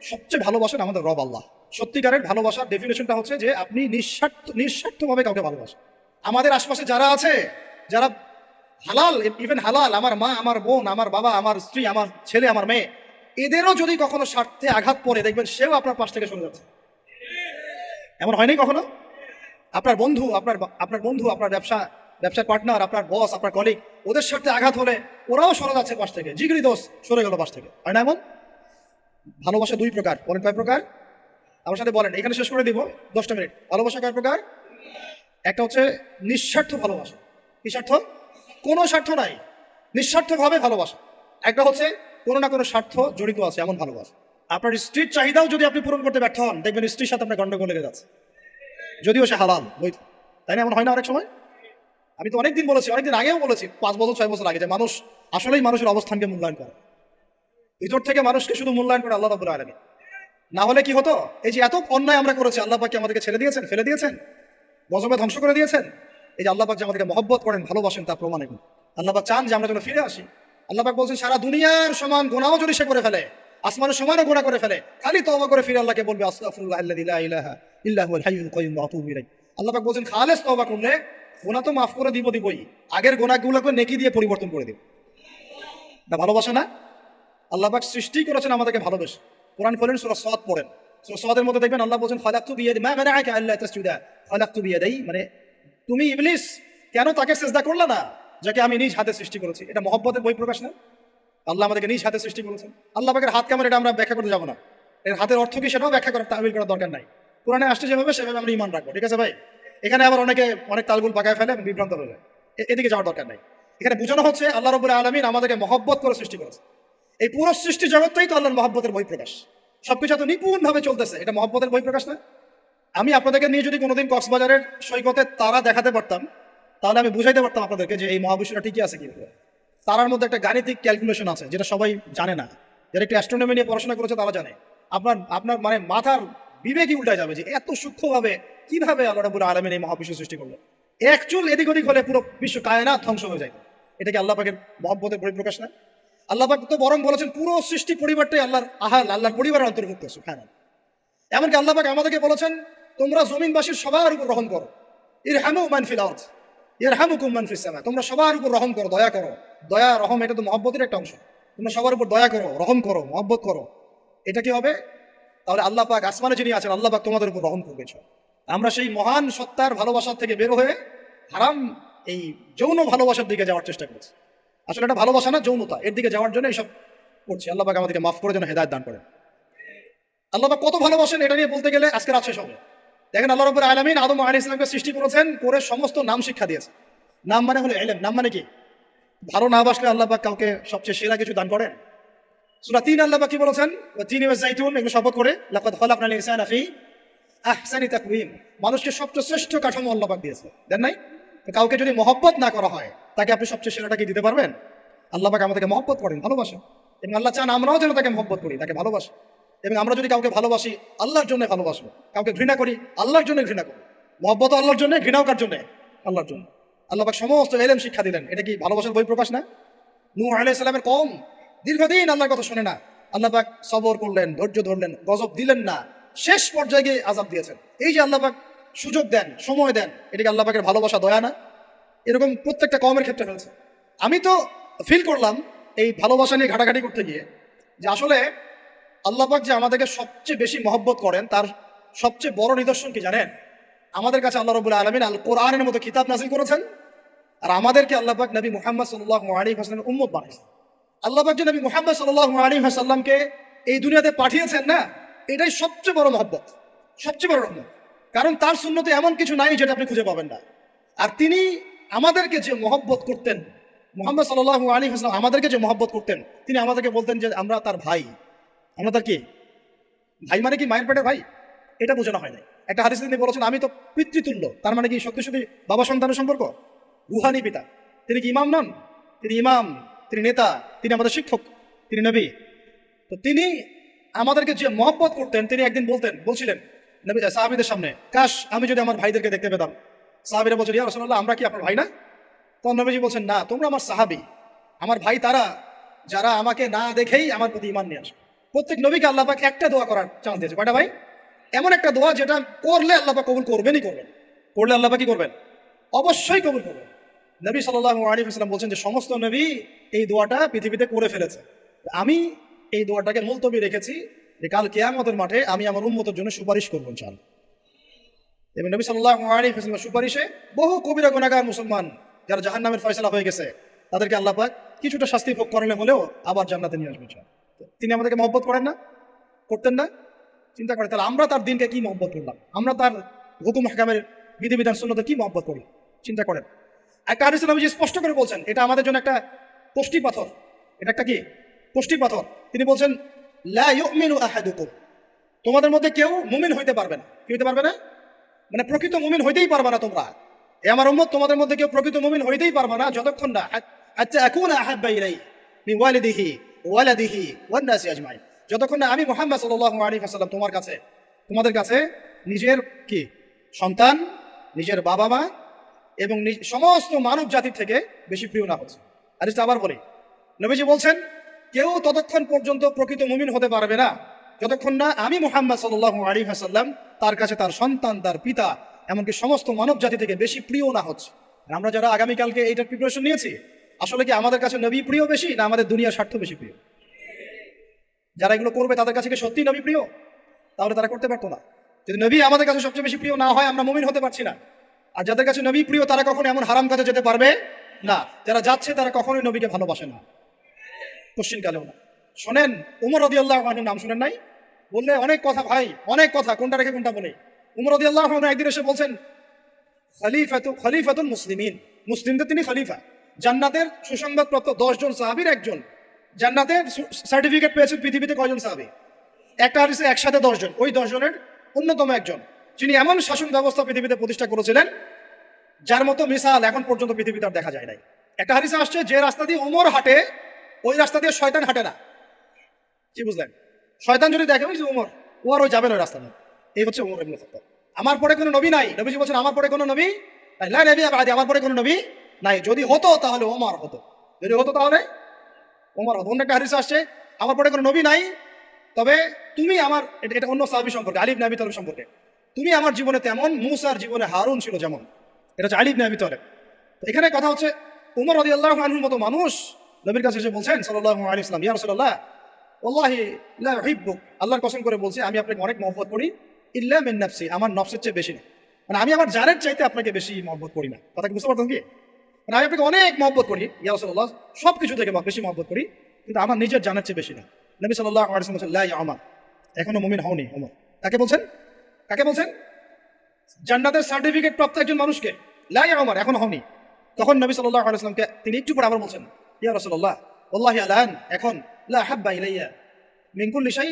সবচেয়ে ভালোবাসেন আমাদের রব আল্লাহ। সত্যিকারের ভালোবাসার ডেফিনেশনটা হচ্ছে যে আপনি নিঃস্বার্থভাবে কাউকে ভালোবাসেন। আমাদের আশপাশে যারা আছে, যারা হালাল, ইভেন হালাল, আমার মা, আমার বোন, আমার বাবা, আমার স্ত্রী, আমার ছেলে, আমার মেয়ে, এদেরও যদি কখনো স্বার্থে আঘাত পড়ে, দেখবেন সেও আপনার পাশ থেকে সরে যাচ্ছে। এমন হয়নি কখনো? আপনার বন্ধু, আপনার ব্যবসার পার্টনার, আপনার বস, আপনার কলিগ, ওদের স্বার্থে আঘাত হলে ওরাও সরে যাচ্ছে পাশ থেকে, জিগরি দোষ সরে গেল পাশ থেকে, হয় না এমন? ভালোবাসা দুই প্রকার। বলেন কয় প্রকার? আমার সাথে বলেন, এখানে শেষ করে দিব 10টা মিনিট। ভালোবাসা কয় প্রকার? একটা হচ্ছে নিঃস্বার্থ ভালোবাসা। কি স্বার্থ? কোনো স্বার্থ নাই, নিঃস্বার্থভাবে ভালোবাসা। একটা হচ্ছে কোনো না কোনো স্বার্থ জড়িত আছে এমন ভালোবাসা। আপনার স্ত্রীর চাহিদাও যদি আপনি পূরণ করতে ব্যর্থ হন, দেখবেন স্ত্রীর সাথে আপনার গন্ডগোল লেগে যাচ্ছে, যদিও সে হালাল বৈধ। তাই না? এমন হয় না অনেক সময়? আমি তো অনেকদিন বলেছি, অনেকদিন আগেও বলেছি, 5 বছর 6 বছর আগে, যে মানুষ আসলেই মানুষের অবস্থানকে মূল্যায়ন করে। ভিতর থেকে মানুষকে শুধু মূল্যায়ন করে আল্লাহ রাব্বুল আলামিন। না হলে কি হতো? এই যে এত অন্যায় আমরা করেছি, আল্লাহ পাক কি আমাদেরকে ছেড়ে দিয়েছেন, ফেলে দিয়েছেন, গজবে ধ্বংস করে দিয়েছেন? এই যে আল্লাহ পাক যে আমাদেরকে মহব্বত করেন, ভালোবাসেন, তার প্রমাণ এগুলো। আল্লাহ পাক চান যে আমরা যেন ফিরে আসি। আল্লাহ পাক বলছেন, সারা দুনিয়ার সমান গুনাহও যদি সে করে ফেলে, আসমানের সমানও গুনাহ করে ফেলে, খালি তওবা করে ফিরে আল্লাহকে বলবে আস্তাগফিরুল্লাহ আল্লাযী লা ইলাহা ইল্লা হুয়াল হাইয়ুল কাইয়্যুম ওয়া আতুবু ইলাইহি। আল্লাহ পাক বলছেন, খালেস তওবা করলে গুনাহ তো মাফ করে দিবই, আগের গুনাহগুলোকে নেকি দিয়ে পরিবর্তন করে দিব। এটা ভালোবাসা না? আল্লাহ পাক সৃষ্টি করেছেন আমাদেরকে ভালোবেসে। কোরআন খোলেন, সূরা সাদ পড়েন। সূরা সাদের মধ্যে দেখবেন আল্লাহ বলছেন, খালাকতু বিয়াদি মা মানাআকা আল্লা তাসজুদা খালাকতু বিয়াদাই, মানে তুমি ইবলিস কেন তাকে সিজদা করলে না যাকে আমি নিজ হাতে সৃষ্টি করেছি? এটা মহব্বতের বহিঃপ্রকাশ না? আল্লাহ আমাদেরকে নিজ হাতে সৃষ্টি করেছেন। আল্লাহ পাকের হাত কেমন এটা আমরা ব্যাখ্যা করতে যাবো না। এর হাতের অর্থ কি সেটাও ব্যাখ্যা করার, তাবিল করার দরকার নাই। কোরআনে আসছে যেভাবে সেভাবে আমরা ঈমান রাখবো, ঠিক আছে ভাই? এখানে আবার অনেক তালগুল পাকায় ফেলে এবং বিভ্রান্ত হয়ে যায়, এদিকে যাওয়ার দরকার নাই। এখানে বোঝানো হচ্ছে আল্লাহ রাব্বুল আলামিন আমাদেরকে মহব্বত করে সৃষ্টি করেছে। এই পুরো সৃষ্টি জগৎটাই তো আল্লাহর মহব্বতের বহিঃপ্রকাশ। সবকিছু এত নিপুণভাবে চলতেছে, এটা মহব্বতের বহিঃপ্রকাশ না? আমি আপনাদেরকে নিয়ে যদি কোনোদিন কক্সবাজারের সৈকতে তারা দেখাতে পারতাম, তাহলে আমি বুঝাইতে পারতাম আপনাদেরকে যে এই মহাবিশ্বটা ঠিকই আছে কিভাবে। তারার মধ্যে একটা গাণিতিক ক্যালকুলেশন আছে যেটা সবাই জানে না। যারা একটু অ্যাস্ট্রোনমি নিয়ে পড়াশোনা করেছে তারা জানে। আপনার আপনার মানে মাথার বিবেকই উল্টায় যাবে যে এত সূক্ষ্মভাবে কিভাবে আল্লাহ রাব্বুল আলামিন এই মহাবিশ্ব সৃষ্টি করলো। এক চুল এদিক ওদিক হলে পুরো বিশ্ব কায়নাত ধ্বংস হয়ে যায়। এটা কি আল্লাহ পাকের মহব্বতের পরিপ্রকাশ না? আল্লাহ পাক তো বরং বলেছেন পুরো সৃষ্টি পরিবারটাই আল্লাহর পরিবারের অন্তর্ভুক্ত। সুবহানাল্লাহ। এমনকি আল্লাহ পাক আমাদেরকে বলেছেন, তোমরা জমিনবাসীর সবার উপর রহম করো। ইরহামু মান ফিল আরদ ইয়ারহামুকুম মান ফিস সামা। তোমরা সবার উপর রহম করো, দয়া করো। দয়া, রহম এটা তো মহব্বতের একটা অংশ। তোমরা সবার উপর দয়া করো, রহম করো, মহব্বত করো। এটা কি হবে? তাহলে আল্লাহ পাক আসমানে যিনি আছেন, আল্লাহ পাক তোমাদের উপর রহম করবে। আমরা সেই মহান সত্তার ভালোবাসার থেকে বের হয়ে হারাম এই যৌন ভালোবাসার দিকে যাওয়ার চেষ্টা করছি। আসলে এটা ভালোবাসা না, যৌনতা, এর দিকে যাওয়ার জন্য এইসব করছি। আল্লাহ পাক আমাদেরকে মাফ করে যেন হেদায়েত দান করেন। আল্লাহ পাক কত ভালোবাসেন এটা নিয়ে বলতে গেলে আজকে রাত শেষ হবে। দেখেন, আল্লাহ রাব্বুল আলামিন আদম আলাইহিস সালামকে সৃষ্টি করেছেন, করে সমস্ত নাম শিক্ষা দিয়েছে। নাম মানে হলো ইলম। নাম মানে কি? ভালো না বাসলে আল্লাহ পাক কাউকে সবচেয়ে সেরা কিছু দান করেন? সূরা 3 আল্লাহ পাক কি বলেছেন? ওয়া তিনি ওয়া যাইতুন, এগুলো শপথ করে লাকাদ খালাকনাল ইনসানা ফি আহসানি তাকওয়িম। মানুষকে সবচেয়ে শ্রেষ্ঠ কাঠামো আল্লাহ পাক দিয়েছে, দেন নাই? তো কাউকে যদি মহব্বত না করা হয়, তাকে আপনি সবচেয়ে সেরাটা কি দিতে পারবেন? আল্লাহ পাক আমাদেরকে মহব্বত করেন, ভালোবাসেন, এবং আল্লাহ চান আমরাও যেন তাকে মহব্বত করি, তাকে ভালোবাসি। এবং আমরা যদি কাউকে ভালোবাসি, আল্লাহর জন্য ভালোবাসবো। কাউকে ঘৃণা করি, আল্লাহর জন্য ঘৃণা করি। মহব্বত আল্লাহর জন্য, ঘৃণাও কার জন্য? আল্লাহর জন্য। আল্লাহ পাক সমস্ত ইলম শিক্ষা দিলেন। এটা কি ভালোবাসার বহিঃপ্রকাশ না? নূহ আলাইহিস সালামের কওম দীর্ঘদিন আল্লাহর কথা শুনে না, আল্লাহ পাক সবর করলেন, ধৈর্য ধরলেন, গজব দিলেন না, শেষ পর্যায়ে গিয়ে আযাব দিয়েছেন। এই যে আল্লাহ পাক সুযোগ দেন, সময় দেন, এটা কি আল্লাহ পাকের ভালোবাসা, দয়া না? এরকম প্রত্যেকটা কওমের ক্ষেত্রে হয়েছে। আমি তো ফিল করলাম এই ভালোবাসা নিয়ে ঘাটাঘাটি করতে গিয়ে, যে আসলে আল্লাহ পাক যে আমাদেরকে সবচেয়ে বেশি মহব্বত করেন তার সবচেয়ে বড় নিদর্শন কি জানেন? আমাদের কাছে আল্লাহ রাব্বুল আলামিন আল কোরআনের মতো কিতাব নাযিল করেছেন, আর আমাদেরকে আল্লাহ পাক নবী মুহাম্মদ সাল্লাল্লাহু আলাইহি ওয়াসাল্লামের উম্মত বানিয়েছেন। আল্লাহ পাক যে নবী মুহাম্মদ সাল্লাল্লাহু আলাইহি ওয়াসাল্লামকে এই দুনিয়াতে পাঠিয়েছেন না, এটাই সবচেয়ে বড় মহব্বত, সবচেয়ে বড় রহমত। কারণ তার সুন্নতে এমন কিছু নাই যেটা আপনি খুঁজে পাবেন না। আর তিনি আমাদেরকে যে মহব্বত করতেন, মুহাম্মদ সাল্লাল্লাহু আলাইহি ওয়াসাল্লাম আমাদেরকে যে মহব্বত করতেন, তিনি আমাদেরকে বলতেন যে আমরা তার ভাই। আমরা তার কি ভাই? মানে কি মায়ের পেটের ভাই? এটা বোঝানো হয় নাই। একটা হাদিসে তিনি বলেছেন, আমি তো পিতৃতুল্য। তার মানে কি সত্যি সত্যি বাবা সন্তানের সম্পর্ক? রুহানি পিতা। তিনি কি ইমাম নন? তিনি ইমাম, তিনি নেতা, তিনি আমাদের শিক্ষক, তিনি নবী। তো তিনি আমাদেরকে যে মহব্বত করতেন, তিনি একদিন বলছিলেন নবী সাহাবীদের সামনে, কাশ আমি যদি আমার ভাইদেরকে দেখতে পেতাম। সাহাবীরা বলছেন, ইয়া রাসূলুল্লাহ, আমরা কি আপনার ভাই না? তখন নবীজি বলছেন, না, তোমরা আমার সাহাবী। আমার ভাই তারা যারা আমাকে না দেখেই আমার প্রতি ঈমান নিয়ে আসে। প্রত্যেক নবীকে আল্লাহ পাক একটা দোয়া করার চান্স দিয়েছে। কয়টা ভাই? এমন একটা দোয়া যেটা করলে আল্লাহ পাক কবুল করবেনই করবেন, করলে আল্লাহ পাক কি করবেন? অবশ্যই কবুল করবেন। নবী সাল্লাল্লাহু আলাইহি ওয়াসাল্লাম বলছেন যে সমস্ত নবী এই দোয়াটা পৃথিবীতে করে ফেলেছে, আমি এই দোয়াটাকে মুলতবি রেখেছি যে কাল কিয়ামতের মাঠে আমি আমার উম্মতের জন্য সুপারিশ করবো ইনশাআল্লাহ। এবং নবী সাল্লাল্লাহু আলাইহি ওয়াসাল্লামের সুপারিশে বহু কবিরা গুনাহগার মুসলমান যারা জাহান্নামের ফয়সালা হয়ে গেছে তাদেরকে আল্লাহ পাক কিছুটা শাস্তি ভোগ করালে হলেও আবার জান্নাতে নিয়ে আসবেন। তিনি আমাদেরকে মহব্বত করেন না? করতেন না? চিন্তা করেন তাহলে আমরা তার দিনকে কি মহব্বত করলাম, আমরা তার হুকুম হাকামের বিধিবিধান সুন্নতে কি মহব্বত করলাম, চিন্তা করেন। একটা হাদিসে নবীজি স্পষ্ট করে বলছেন এটা আমাদের জন্য একটা কষ্টি পাথর। এটা একটা কি কষ্টি পাথর? তিনি বলছেন লা ইউমিনু আহাদুকুম, তোমাদের মধ্যে কেউ মুমিন হইতে পারবে না। কি হইতে পারবে না? মানে প্রকৃত মুমিন হইতেই পারবে না তোমরা, এ আমার উম্মত, তোমাদের মধ্যে কেউ প্রকৃত মুমিন হইতেই পারবে না যতক্ষণ না হাত্তা আকুনা আহাব্বা ইলাইহি মিন ওয়ালিদিহি ওয়ালাদিহি ওয়ান নাসি আজমাইন, যতক্ষণ না আমি মুহাম্মদ সাল্লাল্লাহু আলাইহি ওয়াসাল্লাম তোমাদের কাছে নিজের কি সন্তান, নিজের বাবা মা এবং সমস্ত মানব জাতির থেকে বেশি প্রিয় না হচ্ছে। আর এটা আবার বলি, নবীজি বলছেন কেউ ততক্ষণ পর্যন্ত প্রকৃত মুমিন হতে পারবে না যতক্ষণ না আমি মুহাম্মদ সাল্লাল্লাহু আলাইহি ওয়াসাল্লাম তার কাছে তার সন্তান, তার পিতা, এমনকি সমস্ত মানব জাতি থেকে বেশি প্রিয় না হচ্ছে। আমরা যারা আগামীকালকে এইটার প্রিপারেশন নিয়েছি, আসলে কি আমাদের কাছে নবী প্রিয় বেশি না আমাদের দুনিয়ার স্বার্থ বেশি প্রিয়? যারা এগুলো করবে তাদের কাছে কি সত্যি নবী প্রিয়? তাহলে তারা করতে পারতো না। যদি নবী আমাদের কাছে সবচেয়ে বেশি প্রিয় না হয়, আমরা মুমিন হতে পারছি না। আর যাদের কাছে নবী প্রিয় তারা কখনো এমন হারাম কাজে যেতে পারবে না। যারা যাচ্ছে তারা কখনোই নবীকে ভালোবাসে না, কোশ্চিনকালেও না। শোনেন, উমর রাদিয়াল্লাহু আনহুর নাম শুনেন নাই? বললে অনেক কথা ভাই, অনেক কথা, কোনটা রেখে কোনটা বলে। উমর রাদিয়াল্লাহু আনহু একদিন এসে বলছেন খলিফাতুল মুসলিমিন, মুসলিমদের তিনি খলিফা। জান্নাতের সুসংবাদপ্রাপ্ত 10 জন সাহাবীর একজন। জান্নাতের সার্টিফিকেট পেয়েছেন পৃথিবীতে কয়জন সাহাবী? একটা হাদিসে একসাথে 10 জন, ওই 10 জনের অন্যতম একজন, যিনি এমন শাসন ব্যবস্থা পৃথিবীতে প্রতিষ্ঠা করেছিলেন যার মতো মিসাল এখন পর্যন্ত পৃথিবীতে আর দেখা যায় নাই। একটা হাদিসে আসছে যে রাস্তা দিয়ে ওমর হাঁটে ওই রাস্তা দিয়ে শয়তান হাঁটে না। কি বুঝলেন? শয়তান যদি দেখে ওই যে ওমর, ও আর ওই যাবে না রাস্তা দিয়ে। এই হচ্ছে ওমর ইবনে খাত্তাব। আমার পরে কোনো নবী নাই, নবীজি বলছেন আমার পরে কোনো নবী নাই, লা নবী বাদি, আমার পরে কোনো নবী নাই। যদি হতো তাহলে ওমর হতো, যদি হতো তাহলে ওমর হতো। অন্য একটা হাদিসে আসছে আমার পরে কোনো নবী নাই, তবে তুমি আমার, এটা অন্য সাহাবী সম্পর্কে, আলী ইবনে আবি তালেব সম্পর্কে, তুমি আমার জীবনে তেমন মুসার জীবনে হারুন ছিল যেমন। এটা হচ্ছে আলী ইবনে আবি তালেব। তো এখানে কথা হচ্ছে উমর রাদিয়াল্লাহু আনহুর মতো মানুষ নবীর কাছে এসে বলছেন সাল্লাল্লাহু আলাইহি ওয়াসাল্লাম, ইয়া রাসূলুল্লাহ ওয়াল্লাহি লা উহিব্বুক, আল্লাহর কসম করে বলছি আমি আপনাকে অনেক মহব্বত করি, ইল্লা মিন নাফসি, আমার নফসের চেয়ে বেশি না। মানে আমি আমার জানের চাইতে আপনাকে বেশি মহব্বত করি না। কথা কি বুঝতে পারতেন কি? মানে আমি আপনাকে অনেক মহব্বত করি ইয়া রাসূলুল্লাহ, সব কিছু থেকে বেশি মহব্বত করি, কিন্তু আমার নিজের জানের চেয়ে বেশি না। নবী সাল্লাল্লাহু আলাইহি ওয়াসাল্লাম বলেন লা ইয়া ওমর, এখনো মুমিন হওনি ওমর। কাকে বলছেন? কাকে বলছেন? জান্নাতের সার্টিফিকেট প্রাপ্ত একজন মানুষকে লা ইয়া ওমর, এখনো হওনি। তখন নবী সাল্লাল্লাহু আলাইহি ওয়াসাল্লামকে তিনি একটু পরে আবার বলছেন, ইয়া রাসূলুল্লাহ ওয়াল্লাহি আলান, এখন লা হাব্বা ইলাইয়া মিন কুল্লি শাই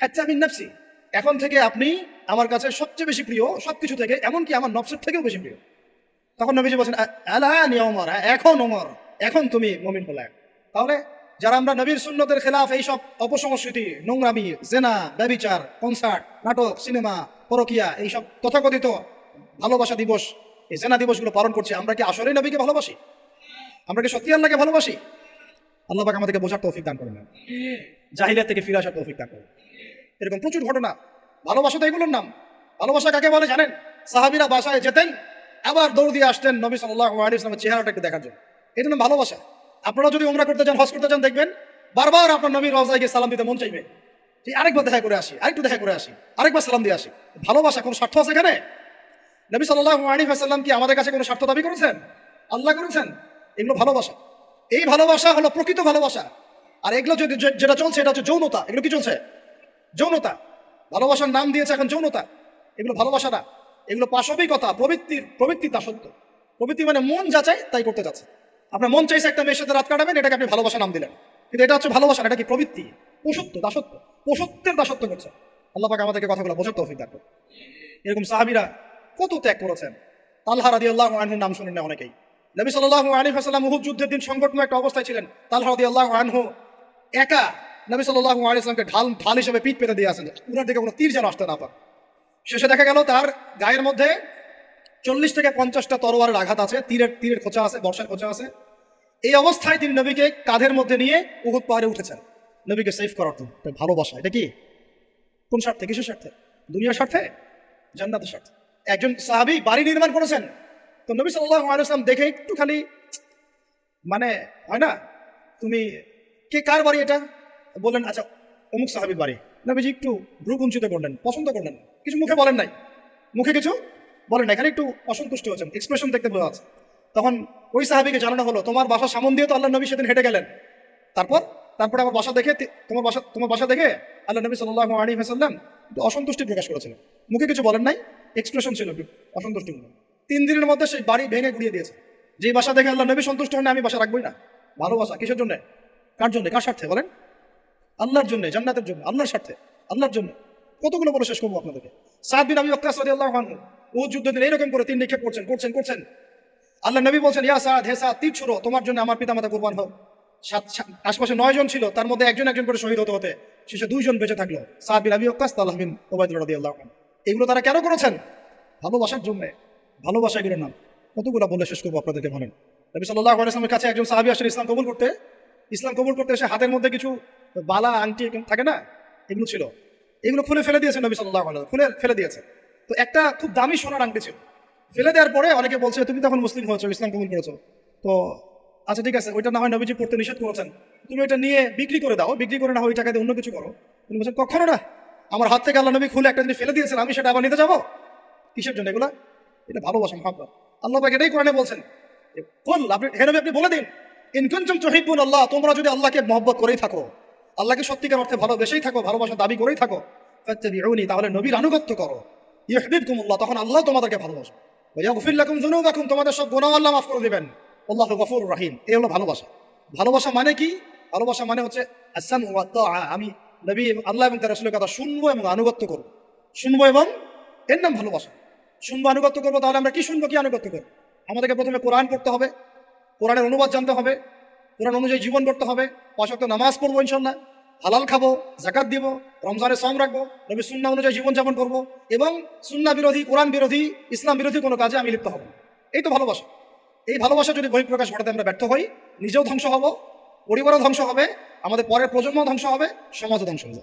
হাত্তা মিন নাফসি, এখন থেকে আপনি আমার কাছে সবচেয়ে বেশি প্রিয় সবকিছু থেকে, এমনকি আমার নফসের থেকেও বেশি প্রিয়। তখন নবীজি বলছেন আলান ইয়া ওমর, এখন ওমর, এখন তুমি মুমিন হলে। তাহলে যারা আমরা নবীর সুন্নতের খেলাফ এইসব অপসংস্কৃতি, নোংরামি, জেনা, ব্যভিচার, কনসার্ট, নাটক, সিনেমা, পরকিয়া, এইসব তথাকথিত ভালোবাসা দিবস, এই জেনা দিবসগুলো পালন করছি, আমরা কি আসলেই নবীকে ভালোবাসি? আমরা কি সত্যি আল্লাহকে ভালোবাসি? আল্লাহ পাক আমাদেরকে বোঝার তৌফিক দান করেন, জাহিলিয়াত থেকে ফিরে আসার তৌফিক দান করেন। এরকম প্রচুর ঘটনা। ভালোবাসা তো এগুলোর নাম। ভালোবাসা কাকে বলে জানেন? সাহাবীরা বাসায় যেতেন, আবার দৌড় দিয়ে আসতেন নবী সাল্লাল্লাহু আলাইহি ওয়াসাল্লামের চেহারাটা একটু দেখার জন্য। এটা নাম ভালোবাসা। আপনারা যদি উমরা করতে যান, হজ করতে যান, দেখবেন বারবার আপনার নবীর রওজায় গিয়ে সালাম দিতে মন চাইবে, যে আরেকবার দেখা করে আসি, আরেকটু দেখা করে আসি, আরেকবার সালাম দিয়ে আসি। ভালোবাসা কোনো স্বার্থ আছে এখানে? নবী সাল্লাল্লাহু আলাইহি ওয়াসাল্লাম কি আমাদের কাছে কোনো স্বার্থ দাবি করেছেন? আল্লাহ করেছেন। এগুলো ভালোবাসা। এই ভালোবাসা হলো প্রকৃত ভালোবাসা। আর এগুলো যেটা চলছে এটা হচ্ছে যৌনতা। এগুলো কি চলছে? যৌনতা। ভালোবাসার নাম দিয়েছে এখন যৌনতা। এগুলো ভালোবাসা না, এগুলো পাশবিকতা, প্রবৃত্তির দাসত্ব। প্রবৃত্তি মানে মন যা চায় তাই করতে যাচ্ছে। আপনার মন চাইছে একটা মেয়ের সাথে রাত কাটাবেন, এটাকে আপনি ভালোবাসা নাম দিলেন, কিন্তু এটা হচ্ছে ভালোবাসা না, এটা কি প্রবৃত্তি, পশুত্ব, দাসত্ব, পশুত্বের দাসত্ব করছে। আল্লাহ পাক আমাদেরকে কথাগুলো বোঝার তৌফিক দান করুন। এরকম সাহাবীরা কত ত্যাগ করেছেন। তালহা রাদিয়াল্লাহু আনহুর নাম শুনেন না অনেকেই। নবী সাল্লাল্লাহু আলাইহি ওয়াসাল্লাম উহুদ যুদ্ধের দিন সংকটময় একটা অবস্থায় ছিলেন। তালহা রাদিয়াল্লাহু আনহু একা নবী সাল্লাল্লাহু আলাইহি ওয়াসাল্লামকে ঢাল হিসেবে পিঠ পেতে দিয়ে আসেন, উনার দিকে কোনো তীর যেন আসতে না পারে। শেষে দেখা গেল তার গায়ের মধ্যে 40 থেকে 50টা তরোয়ারের আঘাত আছে, তীরের খোঁচা আছে, বর্ষার খোঁচা আছে। এই অবস্থায় তিনি নবীকে কাঁধের মধ্যে নিয়ে উহুদ পাহাড়ে উঠেছেন। নবীকে সেভ করার জন্য। এটা ভালোবাসা। এটা কি? কোন স্বার্থে? কিসের স্বার্থে? দুনিয়ার স্বার্থে? জান্নাতের স্বার্থে। একজন সাহাবী বাড়ি নির্মাণ করেছেন, তো নবী সাল্লাল্লাহু আলাইহি ওয়াসাল্লাম দেখে একটু খালি মানে হয় না, তুমি কে, কার বাড়ি এটা? বললেন আচ্ছা অমুক সাহাবীর বাড়ি। নবীজি একটু ভ্রু কুঞ্চিত করলেন, পছন্দ করলেন, কিছু মুখে বলেন নাই, মুখে কিছু বলেন নাই, খালি একটু অসন্তুষ্ট হয়েছেন, এক্সপ্রেশন দেখতে বোঝা যাচ্ছে। তখন ওই সাহাবীকে জানানো হলো, তোমার বাসার সামন দিয়ে তো আল্লাহ নবী সেদিন হেঁটে গেলেন, তারপরে আমার বাসা দেখে, তোমার বাসা দেখে আল্লাহ নবী সাল্লাল্লাহু আলাইহি ওয়াসাল্লাম একটু অসন্তুষ্টি প্রকাশ করেছিলেন, মুখে কিছু বলেন নাই, এক্সপ্রেশন ছিল একটু অসন্তুষ্টি। 3 দিনের মধ্যে সেই বাড়ি ভেঙে গুড়িয়ে দিয়েছে। যে বাসা দেখে আল্লাহ নবী সন্তুষ্ট হন না, আমি বাসা রাখবোই না। ভালোবাসা কিসের জন্য? কার জন্য? কার স্বার্থে বলেন? আল্লাহর জন্য, জান্নাতের জন্য, আল্লাহর স্বার্থে, আল্লাহর জন্য। কতগুলো বলে শেষ করবো আপনাদেরকে। সাদ বিন আবি ওয়াক্কাস রাদিয়াল্লাহু আনহু উহুদ যুদ্ধের দিন এরকম করে 3 নিক্ষেপ করছেন। আল্লাহ নবী বলছেন, ইয়া সাদ, হে সাদ, তীর ছুড়ো, তোমার জন্য আমার পিতামাতা কুরবান হোক। আশপাশে 9 জন ছিল, তার মধ্যে একজন করে শহীদ হতে শেষে 2 জন বেঁচে থাকলো, সাদ বিন আবি ওয়াক্কাস, তালহা বিন উবাইদুল্লাহ রাদিয়াল্লাহু আনহু। এগুলো তারা কেন করেছেন? ভালোবাসার জন্য। ভালোবাসা এগুলোর নাম। কতগুলো বলে শেষ করবো আপনাদেরকে বলেন। নবী সাল্লাল্লাহু আলাইহি ওয়াসাল্লামের কাছে একজন সাহাবী আসেন ইসলাম কবুল করতে এসে হাতের মধ্যে কিছু বালা আংটি থাকে না, এগুলো ছিল, এগুলো খুলে ফেলে দিয়েছে নবী সাল্লাল্লাহু আলাইহি ওয়াসাল্লাম, খুলে ফেলে দিয়েছে। তো একটা খুব দামি সোনার আংটি ছিল, ফেলে দেওয়ার পরে অনেকে বলছে তুমি তখন মুসলিম হয়েছো, ইসলাম কবুল করেছো, তো আচ্ছা ঠিক আছে, ওইটা না হয় নবীজি পড়তে নিষেধ করেছেন, তুমি ওইটা নিয়ে বিক্রি করে দাও, বিক্রি করে না হয় ওই টাকা দিয়ে অন্য কিছু করো। তুমি বলছেন কখনো না, আমার হাত থেকে আল্লাহ নবী খুলে একটা জিনিস ফেলে দিয়েছেন, আমি সেটা আবার নিতে যাবো? কিসের জন্য এগুলা? এটা ভালোবাসা, মহব্বত। আল্লাহ পাক এটাই কোরআনে বলছেন, হে নবী আপনি বলে দিন, ইন কুনতুম তুহিব্বুন আল্লাহ, তোমরা যদি আল্লাহকে মহব্বত করেই থাকো, আল্লাহকে সত্যিকার অর্থে ভালোবেসেই থাকো, ভালোবাসা দাবি করেই থাকো, ফাত্তাবিউনি, তাহলে নবীর আনুগত্য করো, ইউহিব্বুকুমুল্লাহ, তখন আল্লাহ তোমাদেরকে ভালোবাসবে, ওয়া ইয়াগফির লাকুম যুনুবাকুম, তোমাদের সব গুনাহ আল্লাহ মাফ করে দিবেন, আল্লাহু গফুরুর রহিম। এই হলো ভালোবাসা। ভালোবাসা মানে কি? ভালোবাসা মানে হচ্ছে আস-সামউ ওয়া তাআ, আমি নবী আল্লাহ এবং তার রাসূলের কথা শুনবো এবং আনুগত্য করব, শুনবো এবং এর নাম ভালোবাসা। শুনবো, আনুগত্য করবো, তাহলে আমরা কি শুনবো, কি আনুগত্য করবো? আমাদেরকে প্রথমে কোরআন পড়তে হবে, কোরআনের অনুবাদ জানতে হবে, কোরআন অনুযায়ী জীবন করতে হবে, 5 ওয়াক্ত নামাজ পড়বো ইনশাল্লাহ, হালাল খাবো, যাকাত দিব, রমজানে সওম রাখবো, নবী সুন্নাহ অনুযায়ী জীবনযাপন করবো, এবং সুন্নাহ বিরোধী, কোরআন বিরোধী, ইসলাম বিরোধী কোনো কাজে আমি লিপ্ত হব। এই তো ভালোবাসা। এই ভালোবাসা যদি বহিঃপ্রকাশ ঘটাতে আমরা ব্যর্থ হই, নিজেও ধ্বংস হব, পরিবারও ধ্বংস হবে, আমাদের পরের প্রজন্ম ধ্বংস হবে, সমাজও ধ্বংস হবে।